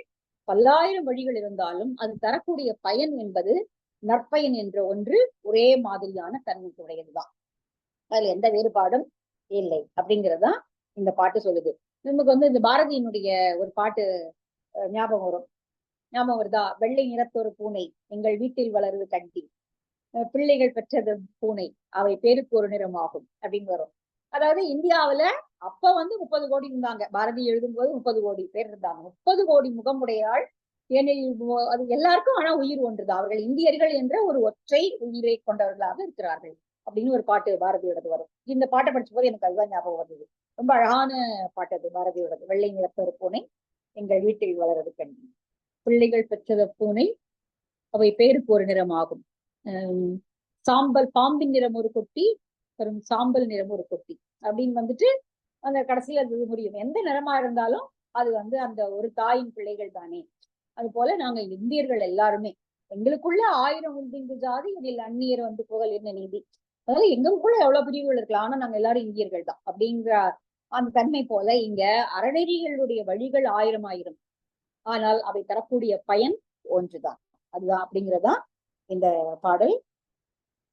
பல்லாயிரம் வழிகள் இருந்தாலும் அது தரக்கூடிய பயன் என்பது நற்பயன் என்ற ஒன்று ஒரே மாதிரியான தன்மைக்குடையதுதான். அதுல எந்த வேறுபாடும் இல்லை அப்படிங்கறதுதான் இந்த பாட்டு சொல்லுது. நமக்கு இந்த பாரதியினுடைய ஒரு பாட்டு ஞாபகம் வரும். ஞாபகம் வருதா? வெள்ளை நிறத்தொரு பூனை எங்கள் வீட்டில் வளருது கட்டி, பிள்ளைகள் பெற்றது பூனை அவை பேருக்கு ஒரு நிறம் ஆகும் அப்படின்னு வரும். அதாவது இந்தியாவுல அப்ப 30 கோடி இருந்தாங்க. பாரதி எழுதும்போது 30 கோடி பேர் இருந்தாங்க. 30 கோடி முகமுடையாள். அது எல்லாருக்கும் ஆனா உயிர் ஒன்றுதான். அவர்கள் இந்தியர்கள் என்ற ஒரு ஒற்றை உயிரை கொண்டவர்களாக இருக்கிறார்கள் அப்படின்னு ஒரு பாட்டு பாரதியோடது வரும். இந்த பாட்டை படிச்ச போது எனக்கு அதுதான் ஞாபகம் வந்தது. ரொம்ப அழகான பாட்டு அது பாரதியோடது. வெள்ளை நிறத்தொரு பூனை எங்கள் வீட்டில் வளரது கண்ணி, பிள்ளைகள் பெற்றது பூனை அவை பேருக்கு ஒரு நிறம் ஆகும், சாம்பல் பாம்பின் நிறம் ஒரு கொட்டி வரும் சாம்பல் நிறம் ஒரு கொட்டி அப்படின்னு அந்த கடைசியில அது முடியும். எந்த நிறமா இருந்தாலும் அது அந்த ஒரு தாயின் பிள்ளைகள் தானே. அது போல நாங்க இந்தியர்கள் எல்லாருமே எங்களுக்குள்ள 1000 உண்டு ஜாதி இதில் அந்நியர் புகழ் என்ன நீதி. அதனால எங்களுக்குள்ள எவ்வளவு பிரிவுகள் இருக்கலாம், ஆனா நாங்க எல்லாரும் இந்தியர்கள் தான் அப்படிங்கிற அந்த தன்மை போல இங்க அறநெறிகளுடைய வழிகள் 1000 ஆனால் அவை தரக்கூடிய பயன் ஒன்றுதான். அதுதான் அப்படிங்கறதுதான் இந்த பாடல்.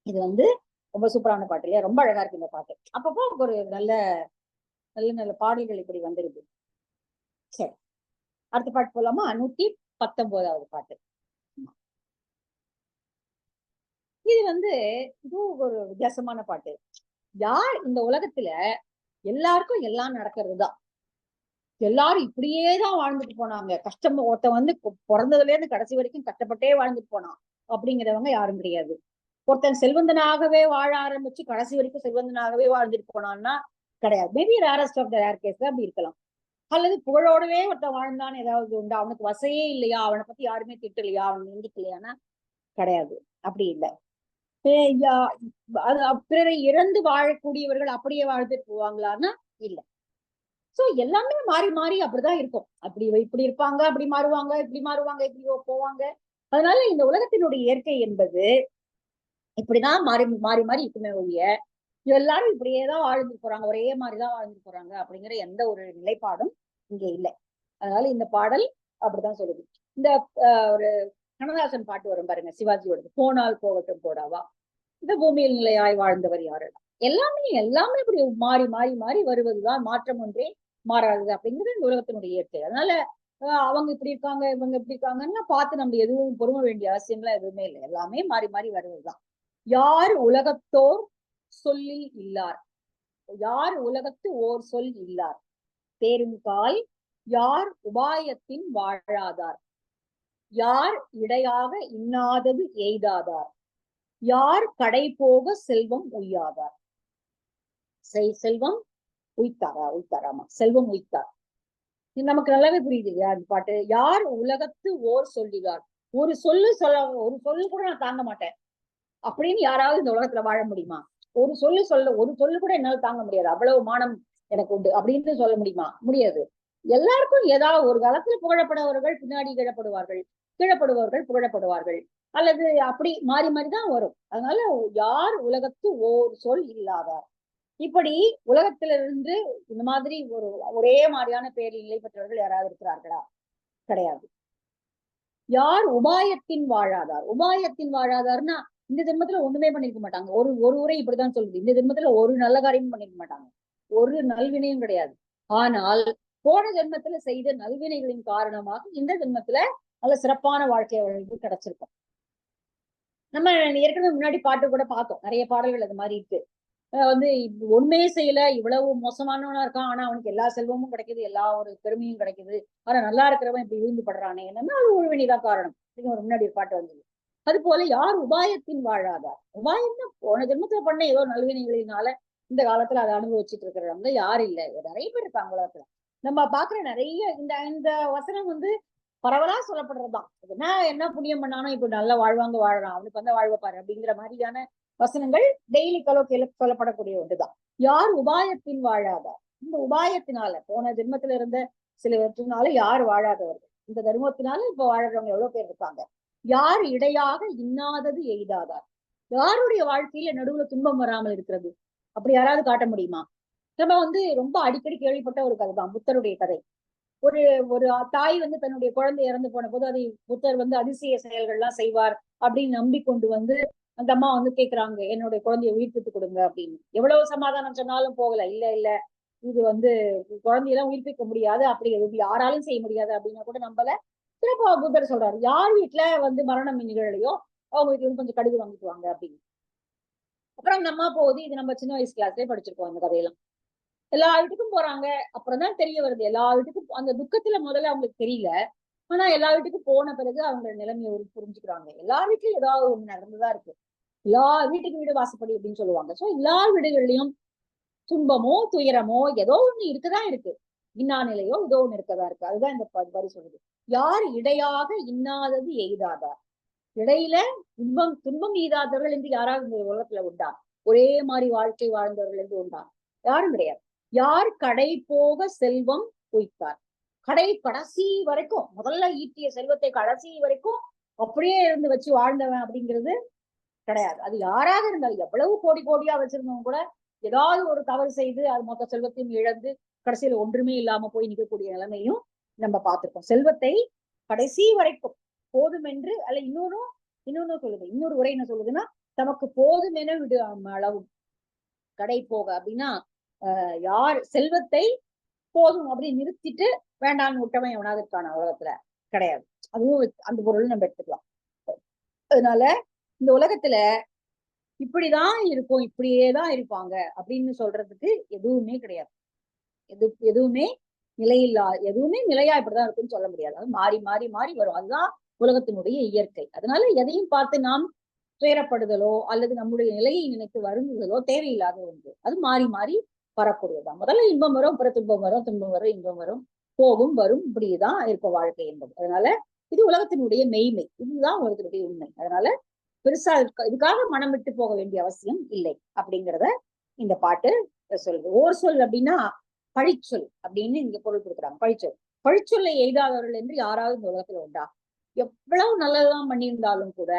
இது ரொம்ப சூப்பரான பாட்டு இல்லையா? ரொம்ப அழகா இருக்கு இந்த பாட்டு. அப்பப்போ ஒரு நல்ல நல்ல நல்ல பாடல்கள் இப்படி வந்துருது. சரி, அடுத்த பாட்டு போலாமா? 119வது பாட்டு. இது இதுவும் ஒரு வித்தியாசமான பாட்டு. யார் இந்த உலகத்துல எல்லாருக்கும் எல்லாம் நடக்கிறதுதான். எல்லாரும் இப்படியேதான் வாழ்ந்துட்டு போனாங்க. கஷ்டம் ஒருத்தன் பிறந்ததுல இருந்து கடைசி வரைக்கும் கஷ்டப்பட்டே வாழ்ந்துட்டு போனான் அப்படிங்கிறவங்க யாரும் கிடையாது. ஒருத்தன் செல்வந்தனாகவே வாழ ஆரம்பிச்சு கடைசி வரைக்கும் செல்வந்தனாகவே வாழ்ந்துட்டு போனான்னா கிடையாது. Maybe rarest of the rare கேஸ்ல அப்படி இருக்கலாம். அல்லது புகழோடவே ஒருத்தன் வாழ்ந்தான் ஏதாவது உண்டா? அவனுக்கு வசையே இல்லையா? அவனை பத்தி யாருமே திட்டலையா? அவன் நிந்திக்கலையானா கிடையாது. அப்படி இல்லை. பிறரை இறந்து வாழக்கூடியவர்கள் அப்படியே வாழ்ந்துட்டு போவாங்களான்னா இல்லை. சோ எல்லாமே மாறி மாறி அப்படிதான் இருக்கும். அப்படி இப்படி இருப்பாங்க, அப்படி மாறுவாங்க, இப்படி மாறுவாங்க, இப்படி போவாங்க. அதனால இந்த உலகத்தினுடைய இயற்கை என்பது இப்படிதான் மாறி மாறி மாறி இருக்குமே ஒழிய எல்லாரும் இப்படியேதான் வாழ்ந்துட்டு போறாங்க, ஒரே மாதிரிதான் வாழ்ந்துட்டு போறாங்க அப்படிங்கிற எந்த ஒரு நிலைப்பாடும் இங்க இல்லை. அதனால இந்த பாடல் அப்படிதான் சொல்லுது. இந்த ஒரு கண்ணதாசன் பாட்டு வரும் பாருங்க, சிவாஜியோடது, போனால் போகட்டும் போடாவா, இந்த பூமியில் நிலையாய் வாழ்ந்தவர் யாரெல்லாம். எல்லாமே எல்லாமே இப்படி மாறி மாறி மாறி வருவதுதான், மாற்றம் ஒன்றே மாறாது அப்படிங்கிறது இந்த உலகத்தினுடைய இயற்கை. அதனால அவங்க இப்படி இருக்காங்க, இவங்க இப்படி இருக்காங்கன்னா பார்த்து நம்ம எதுவும் பொறும வேண்டிய அவசியம்லாம் எதுவுமே இல்லை. எல்லாமே மாறி மாறி வருவதுதான். யார் உலகத்தோர் சொல்லில் இல்லார், யார் உலகத்து ஓர் சொல் இல்லார், தேருங்கால் யார் உபாயத்தின் வாழாதார், யார் இடையாக இன்னாதது எய்தாதார், யார் கடை போக செல்வம் உய்யாதார். செல்வம் உய்த்தாராமா, செல்வம் உய்த்தார். நமக்கு நல்லாவே புரியுது இல்லையா அந்த பாட்டு? யார் உலகத்து ஓர் சொல்லினார், ஒரு சொல்லு கூட நான் தாங்க மாட்டேன் அப்படின்னு யாராவது இந்த உலகத்துல வாழ முடியுமா? ஒரு சொல்லு கூட என்னால தாங்க முடியாது, அவ்வளவு மானம் எனக்கு உண்டு அப்படின்னு சொல்ல முடியுமா? முடியாது. எல்லாருக்கும் ஏதாவது ஒரு காலத்துல புகழப்படுபவர்கள் பின்னாடி கீழப்படுபவர்கள் புகழப்படுவார்கள், அல்லது அப்படி மாறி மாறிதான் வரும். அதனால யார் உலகத்து ஓர் சொல் இல்லாதார். இப்படி உலகத்திலிருந்து இந்த மாதிரி ஒரே மாதிரியான பேரில் நிலை பெற்றவர்கள் யாராவது இருக்கிறார்களா? கிடையாது. யார் உபாயத்தின் வாழாதார், உபாயத்தின் வாழாதார்னா இந்த ஜென்மத்துல ஒண்ணுமே பண்ணிருக்க மாட்டாங்க. ஒரு உரை இப்படிதான் சொல்லுது, இந்த ஜென்மத்துல ஒரு நல்ல காரியமும் பண்ணிருக்க மாட்டாங்க, ஒரு நல்வினையும் கிடையாது. ஆனால் போன ஜென்மத்துல செய்த நல்வினைகளின் காரணமாக இந்த ஜென்மத்துல நல்ல சிறப்பான வாழ்க்கை அவர்களுக்கு கிடைச்சிருக்கும். நம்ம ஏற்கனவே முன்னாடி பாட்டு கூட பார்த்தோம், நிறைய பாடல்கள் அது மாதிரி இருக்கு. உண்மையே செய்யல, இவ்வளவு மோசமானவனா இருக்கான், ஆனா அவனுக்கு எல்லா செல்வமும் கிடைக்குது, எல்லா ஒரு பெருமையும் கிடைக்குது, ஆனா நல்லா இருக்கிறவன் இப்படி விழுந்து படுறானே, என்னன்னா அது ஊழ்வினைதான் காரணம். ஒரு முன்னாடி ஒரு பாட்டு வந்தது. அது போல யார் உபாயத்தின் வாழாதார், உபாயம்னா போன ஜென்மத்துல பண்ண ஏதோ நல்வினைகளினால இந்த காலத்துல அதை அனுபவிச்சுட்டு இருக்கிறவங்க யாரும் இல்லை, நிறைய பேர் இருக்காங்க உலகத்துல. நம்ம பாக்குற நிறைய இந்த வசனம் பரவலா சொல்லப்படுறதுதான். என்ன புண்ணியம் பண்ணானோ இப்ப நல்லா வாழ்வாங்க, வாழறான், அவனுக்கு வாழ்வ பாரு அப்படிங்கிற மாதிரியான வசனங்கள் டெய்லி கலோக்கியில சொல்லப்படக்கூடிய ஒன்றுதான். யார் உபாயத்தின் வாழாதார், இந்த உபாயத்தினால போன ஜென்மத்துல இருந்த சிலவற்றினால யார் வாழாதவர்கள், இந்த தர்மத்தினால இப்ப வாழறவங்க எவ்வளவு பேர் இருக்காங்க. யார் இடையாக இன்னாதது எய்தாதார், யாருடைய வாழ்க்கையில நடுவுல துன்பம் வராமல் இருக்கிறது, அப்படி யாராவது காட்ட முடியுமா? நம்ம ரொம்ப அடிக்கடி கேள்விப்பட்ட ஒரு கதை தான் புத்தருடைய கதை. ஒரு ஒரு தாய் வந்து தன்னுடைய குழந்தை இறந்து போன போது அதை புத்தர் வந்து அதிசய செயல்கள்லாம் செய்வார் அப்படின்னு நம்பிக்கொண்டு வந்து அந்த அம்மா வந்து கேக்குறாங்க, என்னுடைய குழந்தைய உயிர்ப்பித்து கொடுங்க அப்படின்னு. எவ்வளவு சமாதானம் சொன்னாலும் போகல. இல்ல இல்ல, இது வந்து குழந்தையெல்லாம் உயிர்ப்பிக்க முடியாது, அப்படி இது யாராலும் செய்ய முடியாது அப்படின்னா கூட நம்பல. திரும்ப புத்தர் சொல்றாரு, யார் வீட்டுல வந்து மரணம் நிகழலையோ அவங்க வீட்டுல இருந்து கொஞ்சம் கடுகு வாங்கிட்டு வாங்க அப்படின்னு. அப்புறம் அந்த அம்மா போகுது. இது நம்ம சின்ன வயசு கிளாஸ்லயே படிச்சிருக்கோம் இந்த கதையெல்லாம். எல்லா வீட்டுக்கும் போறாங்க. அப்புறம் தான் தெரிய வருது, எல்லா வீட்டுக்கும் அந்த துக்கத்துல முதல்ல அவங்களுக்கு தெரியல. ஆனா எல்லா வீட்டுக்கும் போன பிறகு அவங்க நிலைமையை புரிஞ்சுக்கிறாங்க. எல்லா வீட்லயும் ஏதாவது ஒண்ணு நடந்துதான் இருக்கு. எல்லா வீட்டுக்கு வீடு வாசப்படி அப்படின்னு சொல்லுவாங்க. சோ எல்லா வீடுகள்லயும் துன்பமோ துயரமோ ஏதோ ஒண்ணு இருக்குதான் இருக்கு. இன்னா நிலையோ ஏதோ ஒண்ணு இருக்கதான் இருக்கு. அதுதான் இந்த வரி சொல்லுது. யார் இடையாக இன்னாதது எய்தாதார். இடையில துன்பம் ஈதாதவர்கள் என்று யாராவது இந்த உலகத்துல உண்டா? ஒரே மாதிரி வாழ்க்கை வாழ்ந்தவர்கள் என்று உண்டா? யாரும் கிடையாது. யார் கடை போக செல்வம் பொய்த்தார். கடைசி வரைக்கும் முதல்ல ஈட்டிய செல்வத்தை கடைசி வரைக்கும் அப்படியே இருந்து வச்சு வாழ்ந்தவன் அப்படிங்கிறது கிடையாது. அது யாராக இருந்தாலும் எவ்வளவு கோடி கோடியா வச்சிருந்தவங்க கூட ஏதாவது ஒரு தவறு செய்து அது மொத்த செல்வத்தையும் இழந்து கடைசியில ஒன்றுமே இல்லாம போய் நிற்கக்கூடிய நிலைமையும் நம்ம பார்த்திருக்கோம். செல்வத்தை கடைசி வரைக்கும் போதும் என்று அல்ல, இன்னொன்னு சொல்லுது, இன்னொரு உரை என்ன சொல்லுதுன்னா, தமக்கு போதும் என விடு அளவும் கடை போக அப்படின்னா யார் செல்வத்தை போதும் அப்படின்னு நிறுத்திட்டு வேண்டான்னு விட்டவன் எவனாவது இருக்கான உலகத்துல? கிடையாது. அதுவும் அந்த பொருள் நம்ம எடுத்துக்கலாம். அதனால இந்த உலகத்துல இப்படிதான் இருக்கும், இப்படியேதான் இருப்பாங்க அப்படின்னு சொல்றதுக்கு எதுவுமே கிடையாது. எதுவுமே நிலையில்லா, எதுவுமே நிலையா இப்படிதான் இருக்குன்னு சொல்ல முடியாது. அது மாறி மாறி மாறி வரும். அதுதான் உலகத்தினுடைய இயற்கை. அதனால எதையும் பார்த்து நாம் துயரப்படுதலோ அல்லது நம்முடைய நிலையை நினைத்து வருந்துதலோ தேவையில்லாத ஒன்று. அது மாறி மாறி வரக்கூடியதான். முதல்ல இன்பம் வரும், அப்புறம் துன்பம் வரும், துன்பம் வரும், இன்பம் வரும், போகும் வரும், இப்படிதான் இருக்க வாழ்க்கை என்பது. அதனால இது உலகத்தினுடைய மெய்மை, இதுதான் உலகத்தினுடைய உண்மை. அதனால பெருசா இதுக்காக மனம் விட்டு போக வேண்டிய அவசியம் இல்லை அப்படிங்கிறத இந்த பாட்டு சொல்லுது. ஓர் சொல் அப்படின்னா பழிச்சொல் அப்படின்னு இங்க பொருள் கொடுக்குறாங்க. பழிச்சொல், பழிச்சொல்லை எய்தாதவர்கள் என்று யாராவது இந்த உலகத்துல உண்டா? எவ்வளவு நல்லதெல்லாம் பண்ணியிருந்தாலும் கூட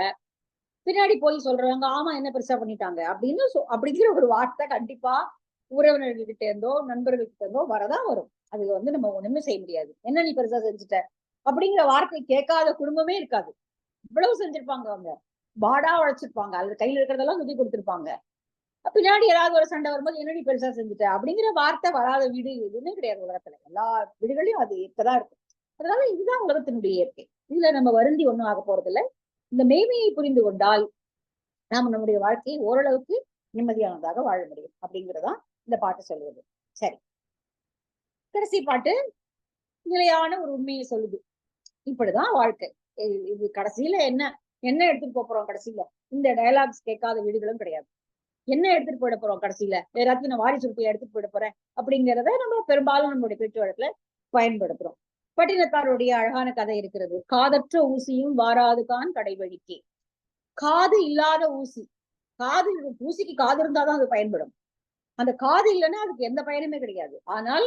பின்னாடி போய் சொல்றாங்க, ஆமா என்ன பெருசா பண்ணிட்டாங்க அப்படின்னு அப்படிங்கிற ஒரு வார்த்தை கண்டிப்பா உறவினர்கிட்ட இருந்தோ நண்பர்கள்கிட்ட இருந்தோ வரதான் வரும். அது வந்து நம்ம ஒண்ணுமே செய்ய முடியாது. என்ன நீ பெருசா செஞ்சுட்ட அப்படிங்கிற வார்த்தை கேட்காத குடும்பமே இருக்காது. இவ்வளவு செஞ்சிருப்பாங்க அவங்க, பாடா உழைச்சிருப்பாங்க, அல்லது கையில இருக்கிறதெல்லாம் சுத்தி கொடுத்திருப்பாங்க. பின்னாடி ஏதாவது ஒரு சண்டை வரும்போது என்ன நீ பெருசா செஞ்சுட்ட அப்படிங்கிற வார்த்தை வராத வீடு எதுவுமே கிடையாது உலகத்துல. எல்லா வீடுகளையும் அது இருக்கதான் இருக்கு. அதனால இதுதான் உலகத்தினுடைய இயற்கை. இதுல நம்ம வருந்தி ஒண்ணும் ஆக போறது இல்லை. இந்த மேன்மையை புரிந்து கொண்டால் நாம நம்முடைய வாழ்க்கையை ஓரளவுக்கு நிம்மதியானதாக வாழ முடியும் அப்படிங்கிறதான் இந்த பாட்டு சொல்லுவது. சரி, கடைசி பாட்டு நிலையான ஒரு உண்மையை சொல்லுது. இப்படிதான் வாழ்க்கை. இது கடைசியில என்ன என்ன எடுத்துட்டு போறோம்? கடைசியில இந்த டயலாக்ஸ் கேட்காத வீடுகளும் கிடையாது. என்ன எடுத்துட்டு போயிட போறோம்? கடைசியில எல்லாத்தையும் நான் வாரி சுருட்டியை எடுத்துட்டு போயிட போறேன் அப்படிங்கிறத நம்ம பெரும்பாலும் நம்மளுடைய பேச்சு வழக்குல பயன்படுத்துறோம். பட்டினத்தாருடைய அழகான கதை இருக்கிறது. காதற்ற ஊசியும் வாராதுதான் கடைவழிக்கே. காது இல்லாத ஊசி, காது ஊசிக்கு காது இருந்தாதான் அது பயன்படும். அந்த காது இல்லைன்னா அதுக்கு எந்த பயனுமே கிடையாது. ஆனால்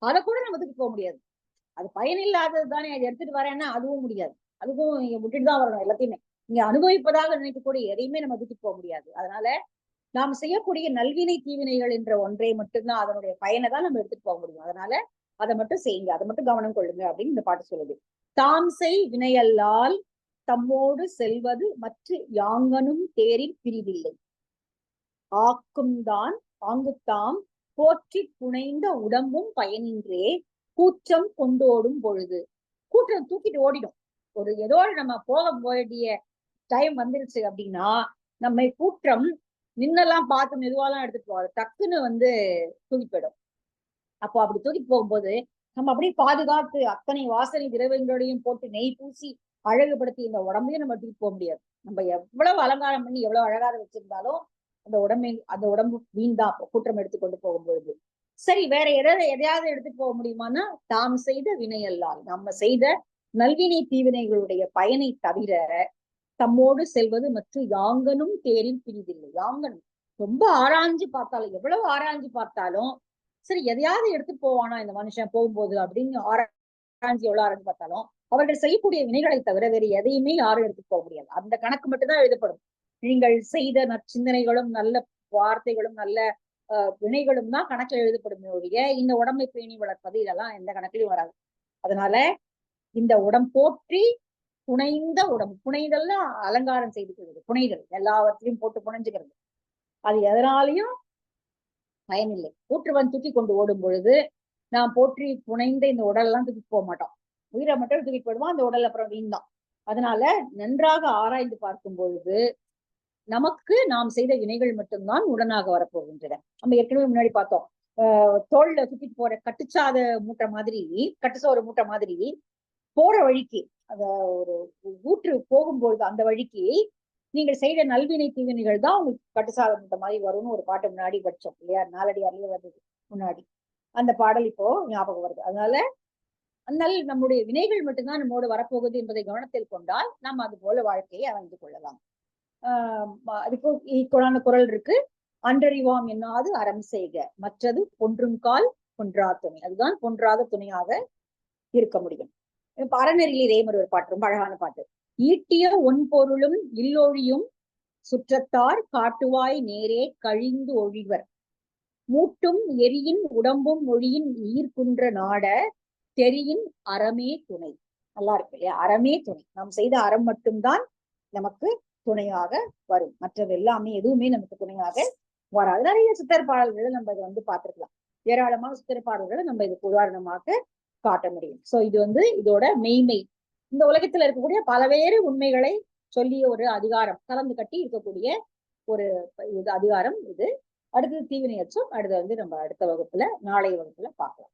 அதை கூட நம்ம தூக்கிட்டு போக முடியாது. அது பயன் இல்லாதது தானே, அதை எடுத்துட்டு வரேன்னா அதுவும் முடியாது. அதுக்கும் இங்க விட்டுட்டு தான் வரணும். எல்லாத்தையுமே இங்க அனுபவிப்பதாக நினைக்கக்கூடிய எதையுமே நம்ம தூக்கிட்டு போக முடியாது. அதனால நாம் செய்யக்கூடிய நல்வினை தீவினைகள் என்ற ஒன்றை மட்டும்தான், அதனுடைய பயனை தான் நம்ம எடுத்துட்டு போக முடியும். அதனால அதை மட்டும் செய்யுங்க, அதை மட்டும் கவனம் கொள்ளுங்க அப்படின்னு இந்த பாட்டு சொல்லுது. தாம் செய் வினையல்லால் தம்மோடு செல்வது மற்ற யாங்கனும் தேரில் பிரிவில்லை. ஆக்கும் தான் ஆங்குத்தாம் போற்றி புனைந்த உடம்பும் பயனின்றே கூற்றம் கொண்டோடும் பொழுது. கூற்றம் தூக்கிட்டு ஓடிடும். ஒரு ஏதோ நம்ம போக வேண்டிய டைம் வந்துருச்சு அப்படின்னா நம்மை கூற்றம் நின்னெல்லாம் பார்த்து மெதுவாலாம் எடுத்துட்டு போவாது, டக்குன்னு வந்து தூக்கிட்டு போயிடும். அப்போ அப்படி தூக்கிட்டு போகும்போது நம்ம அப்படியே பாதுகாத்து அத்தனை வாசனை திரவியங்களோடையும் போட்டு நெய் பூசி அழகுபடுத்தி இந்த உடம்பையும் நம்ம தூக்கிட்டு போக முடியாது. நம்ம எவ்வளவு அலங்காரம் பண்ணி எவ்வளவு அழகாக வச்சிருந்தாலும் அந்த உடம்பு வீண்தான் கூற்றம் எடுத்துக்கொண்டு போகும்பொழுது. சரி, வேற எதையாவது எடுத்துட்டு போக முடியுமானா, தாம் செய்த வினையல்லால், நம்ம செய்த நல்வினை தீவினைகளுடைய பயனை தவிர தம்மோடு செல்வது மற்றும் யாங்கனும் தேரில் பிரிதில்லை. யாங்கனும் ரொம்ப ஆராய்ஞ்சு பார்த்தாலும், எவ்வளவு ஆராய்ஞ்சு பார்த்தாலும் சரி எதையாவது எடுத்துட்டு போவானா இந்த மனுஷன் போகும்போது அப்படின்னு ஆராய்ஞ்சு எவ்வளவு ஆராய்ஞ்சு பார்த்தாலும் அவர்கள் செய்யக்கூடிய வினைகளை தவிர வேறு எதையுமே யாரும் எடுத்துட்டு போக முடியாது. அந்த கணக்கு மட்டும்தான் எழுதப்படும். நீங்கள் செய்த நற்சிந்தனைகளும் நல்ல வார்த்தைகளும் நல்ல வினைகளும் தான் கணக்கில் எழுதப்படுமே ஒழிய இந்த உடம்பை பேணி வளர்ப்பது இதெல்லாம் எந்த கணக்கிலையும் வராது. அதனால இந்த போற்றி புனைந்த உடம்பு, புனைதல்ல அலங்காரம் செய்துக்கிறது, புனைதல் எல்லாவற்றையும் போட்டு புனைஞ்சுக்கிறது. அது எதனாலையும் பயனில்லை. கூற்றுவன் தூக்கி கொண்டு ஓடும் பொழுது நாம் போற்றி புனைந்த இந்த உடல் தூக்கிட்டு போக மாட்டோம். உயிரை மட்டும் தூக்கிட்டு போயிடுவோம், அந்த உடல் அப்புறம் வீண்தான். அதனால நன்றாக ஆராய்ந்து பார்க்கும் பொழுது நமக்கு நாம் செய்த வினைகள் மட்டும்தான் உடனாக வரப்போகின்றன. நம்ம ஏற்கனவே முன்னாடி பார்த்தோம், தோல்ல தூக்கிட்டு போற கட்டுச்சாத மூட்டை மாதிரி, கட்டுச்சோறு மூட்டை மாதிரி போற வழிக்கு, அத ஒரு ஊற்று போகும்பொழுது அந்த வழிக்கு நீங்கள் செய்த நல்வினை தீவினைகள் தான் உங்களுக்கு கட்டுசாத மூட்டை மாதிரி வரும்னு ஒரு பாட்டு முன்னாடி படிச்சோம் இல்லையா? நாலடியார்லயே வந்தது முன்னாடி. அந்த பாடல் இப்போ ஞாபகம் வருது. அதனால நம்முடைய வினைகள் மட்டும்தான் நம்மோடு வரப்போகுது என்பதை கவனத்தில் கொண்டால் நாம் அது போல வாழ்க்கையை அமைந்து கொள்ளலாம். அதுக்கு ஈக்குவலான குரல் இருக்கு. அன்றறிவாம் என்னாது அறம் செய்க, மற்றது பொன்றுங்கால் பொன்றா துணை. அதுதான் பொன்றாத துணையாக இருக்க முடியும். அறநெறியில் இதே மாதிரி ஒரு பாட்டு, ரொம்ப அழகான பாட்டு. ஈட்டிய ஒன் பொருளும் இல்லொழியும் சுற்றத்தார் காட்டுவாய் நேரே கழிந்து ஒழிவர், மூட்டும் எரியின் உடம்பும் மொழியின் ஈர்க்குன்ற நாட தெரியின் அறமே துணை. நல்லா இருக்கு இல்லையா? அறமே துணை. நாம் செய்த அறம் மட்டும்தான் நமக்கு துணையாக வரும். மற்றது எல்லாமே எதுவுமே நமக்கு துணையாக வராது. நிறைய சித்தர் பாடல்களை நம்ம இதை பார்த்திருக்கலாம். ஏராளமான சித்தர் பாடல்களை நம்ம இதுக்கு உதாரணமாக காட்ட முடியும். சோ இது இதோட மெய்மை. இந்த உலகத்துல இருக்கக்கூடிய பலவேறு உண்மைகளை சொல்லிய ஒரு அதிகாரம், கலந்து கட்டி இருக்கக்கூடிய ஒரு அதிகாரம் இது. அடுத்தது தீவினை அச்சம். அடுத்து நம்ம அடுத்த வகுப்புல, நாளைய வகுப்புல பார்க்கலாம்.